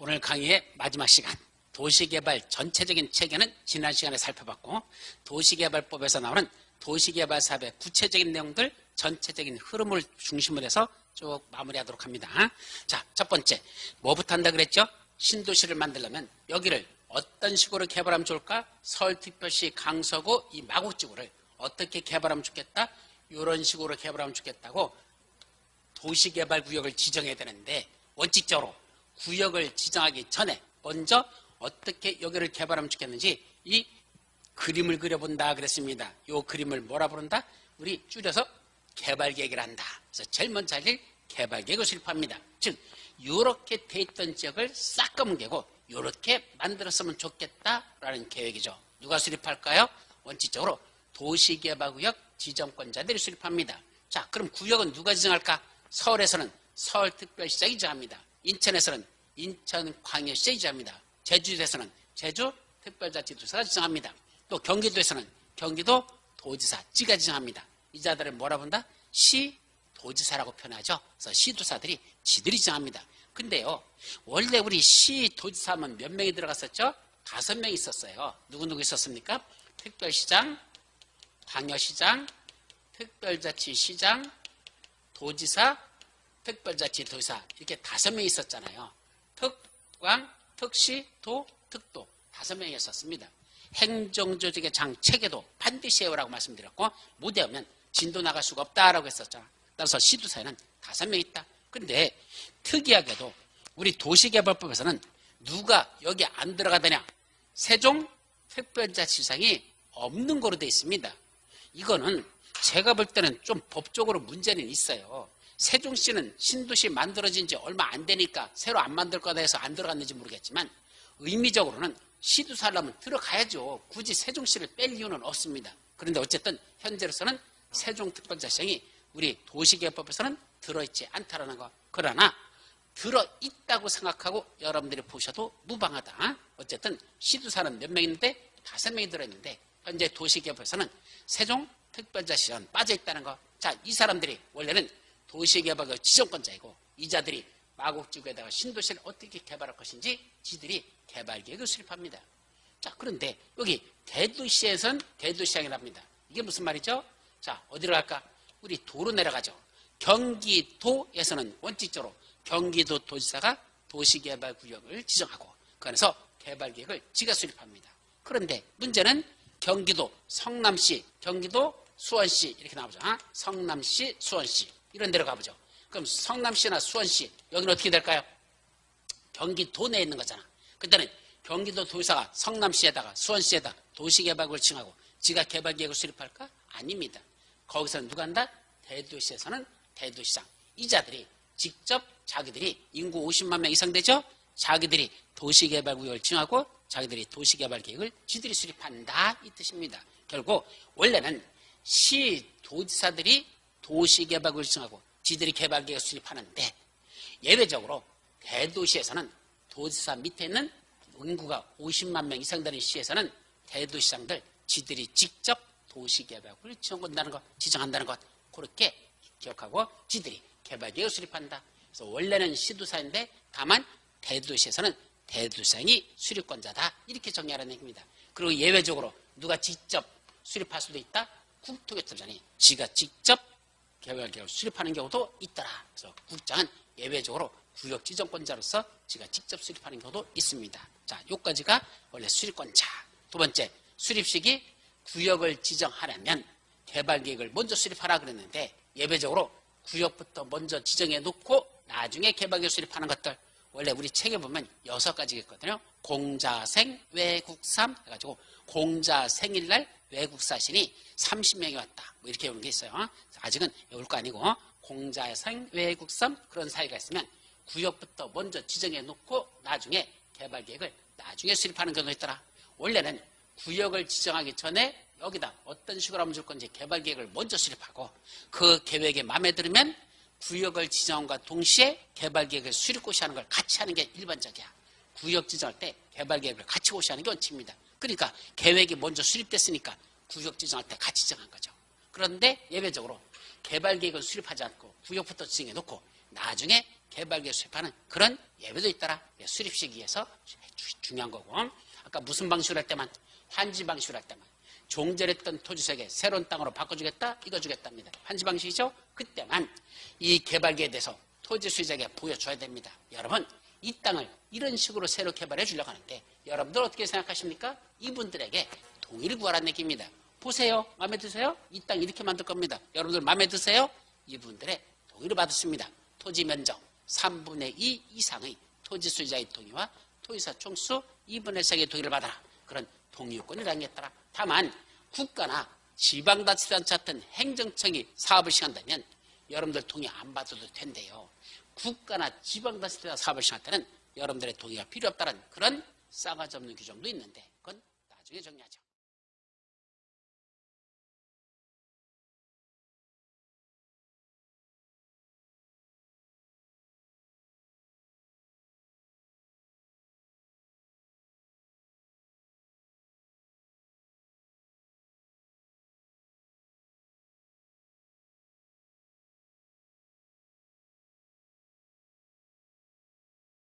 오늘 강의의 마지막 시간, 도시개발 전체적인 체계는 지난 시간에 살펴봤고, 도시개발법에서 나오는 도시개발 사업의 구체적인 내용들, 전체적인 흐름을 중심으로 해서 쭉 마무리하도록 합니다. 자, 첫 번째, 뭐부터 한다 그랬죠? 신도시를 만들려면 여기를 어떤 식으로 개발하면 좋을까? 서울특별시 강서구 이 마곡지구를 어떻게 개발하면 좋겠다? 이런 식으로 개발하면 좋겠다고 도시개발구역을 지정해야 되는데, 원칙적으로 구역을 지정하기 전에 먼저 어떻게 여기를 개발하면 좋겠는지 이 그림을 그려본다 그랬습니다. 이 그림을 뭐라 부른다? 우리 줄여서 개발계획을 한다. 그래서 제일 먼저 할 일 개발계획을 수립합니다. 즉 이렇게 돼 있던 지역을 싹 검은개고 이렇게 만들었으면 좋겠다라는 계획이죠. 누가 수립할까요? 원칙적으로 도시개발구역 지정권자들이 수립합니다. 자, 그럼 구역은 누가 지정할까? 서울에서는 서울특별시장이 지정합니다. 인천에서는 인천광역시장이 지정합니다. 제주도에서는 제주특별자치도시가 지정합니다. 또 경기도에서는 경기도도지사지가 지정합니다. 이 자들을 뭐라 본다? 시도지사라고 표현하죠. 그래서 시도사들이 지들이 지정합니다. 근데요, 원래 우리 시도지사 하면 몇 명이 들어갔었죠? 5명이 있었어요. 누구누구 있었습니까? 특별시장, 광역시장, 특별자치시장, 도지사, 특별자치도지사 이렇게 5명이 있었잖아요. 특광, 특시, 도, 특도 5명이 있었습니다. 행정조직의 장 체계도 반드시 외우라고 말씀드렸고, 못 외우면 진도 나갈 수가 없다라고 했었죠. 따라서 시도사에는 5명이 있다. 근데 특이하게도 우리 도시개발법에서는 누가 여기 안 들어가더냐? 세종특별자치시장이 없는 거로 되어 있습니다. 이거는 제가 볼 때는 좀 법적으로 문제는 있어요. 세종시는 신도시 만들어진 지 얼마 안 되니까 새로 안 만들 거다 해서 안 들어갔는지 모르겠지만 의미적으로는 시도사 하려면 들어가야죠. 굳이 세종시를 뺄 이유는 없습니다. 그런데 어쨌든 현재로서는 세종특별자치시장이 우리 도시개발법에서는 들어있지 않다라는 거. 그러나 들어있다고 생각하고 여러분들이 보셔도 무방하다. 어쨌든 시도사는 몇 명 있는데 5명이 들어있는데 현재 도시개발법에서는 세종특별자치시장은 빠져있다는 거. 자, 이 사람들이 원래는 도시개발의 지정권자이고 이 자들이 마곡지구에다가 신도시를 어떻게 개발할 것인지 지들이 개발계획을 수립합니다. 자, 그런데 여기 대도시에선 대도시장이랍니다. 이게 무슨 말이죠? 자, 어디로 갈까? 우리 도로 내려가죠. 경기도에서는 원칙적으로 경기도도지사가 도시개발구역을 지정하고 그 안에서 개발계획을 지가 수립합니다. 그런데 문제는 경기도 성남시, 경기도 수원시 이렇게 나오죠. 성남시, 수원시 이런 데로 가보죠. 그럼 성남시나 수원시 여기는 어떻게 될까요? 경기도 내에 있는 거잖아. 그때는 경기도도지사가 성남시에다가 수원시에다 도시개발구역을 지정하고 지가 개발계획을 수립할까? 아닙니다. 거기서는 누가 한다? 대도시에서는 대도시장. 이 자들이 직접 자기들이 인구 50만 명 이상 되죠? 자기들이 도시개발구역을 지정하고 자기들이 도시개발계획을 지들이 수립한다 이 뜻입니다. 결국 원래는 시도지사들이 도시개발구역을 지정하고 지들이 개발계획을 수립하는데 예외적으로 대도시에서는 도지사 밑에 있는 인구가 50만 명 이상 되는 시에서는 대도시장들 지들이 직접 도시개발구역을 지정한다는 것 그렇게 기억하고 지들이 개발계획을 수립한다. 그래서 원래는 시도사인데 다만 대도시에서는 대도시장이 수립권자다 이렇게 정리하라는 얘기입니다. 그리고 예외적으로 누가 직접 수립할 수도 있다. 국토교통부장이 지가 직접 개발계획을 수립하는 경우도 있더라. 그래서 국장은 예외적으로 구역 지정권자로서 지가 직접 수립하는 경우도 있습니다. 자, 요까지가 원래 수립권자. 두 번째, 수립식이 구역을 지정하려면 개발계획을 먼저 수립하라 그랬는데 예외적으로 구역부터 먼저 지정해 놓고 나중에 개발계획 수립하는 것들 원래 우리 책에 보면 6가지가 있거든요. 공자생, 외국삼 해가지고 공자생일날 외국사신이 30명이 왔다. 뭐 이렇게 오는 게 있어요. 아직은 외울 거 아니고 공자생, 외국삼 그런 사이가 있으면 구역부터 먼저 지정해 놓고 나중에 개발계획을 나중에 수립하는 경우가 있더라. 원래는 구역을 지정하기 전에 여기다 어떤 식으로 하면 좋을 건지 개발계획을 먼저 수립하고 그 계획에 마음에 들으면 구역을 지정함과 동시에 개발계획을 수립 고시하는 걸 같이 하는 게 일반적이야. 구역 지정할 때 개발계획을 같이 고시하는 게 원칙입니다. 그러니까 계획이 먼저 수립됐으니까 구역 지정할 때 같이 지정한 거죠. 그런데 예외적으로 개발계획을 수립하지 않고 구역부터 지정해 놓고 나중에 개발계획 수립하는 그런 예외도 있더라. 수립 시기에서 중요한 거고. 아까 무슨 방식으로 할 때만, 환지 방식으로 할 때만 종절했던 토지세계 새로운 땅으로 바꿔주겠다, 이거 주겠답니다. 환지 방식이죠. 그때만 이 개발계획에 대해서 토지 수익자에게 보여줘야 됩니다. 여러분, 이 땅을 이런 식으로 새로 개발해 주려고 하는데 여러분들 어떻게 생각하십니까? 이분들에게 동의를 구하라는 얘기입니다. 보세요. 마음에 드세요? 이 땅 이렇게 만들 겁니다. 여러분들 마음에 드세요? 이분들의 동의를 받았습니다. 토지 면적 3분의 2 이상의 토지 수익자의 동의와 토지사 총수 2분의 3개의 동의를 받아라. 그런 동의 요건이 당겼더라. 다만 국가나 지방자치단체 같은 행정청이 사업을 시행한다면 여러분들 동의 안 받아도 된대요. 국가나 지방자치단체가 사업을 시행할 때는 여러분들의 동의가 필요 없다는 그런 싸가지 없는 규정도 있는데 그건 나중에 정리하죠.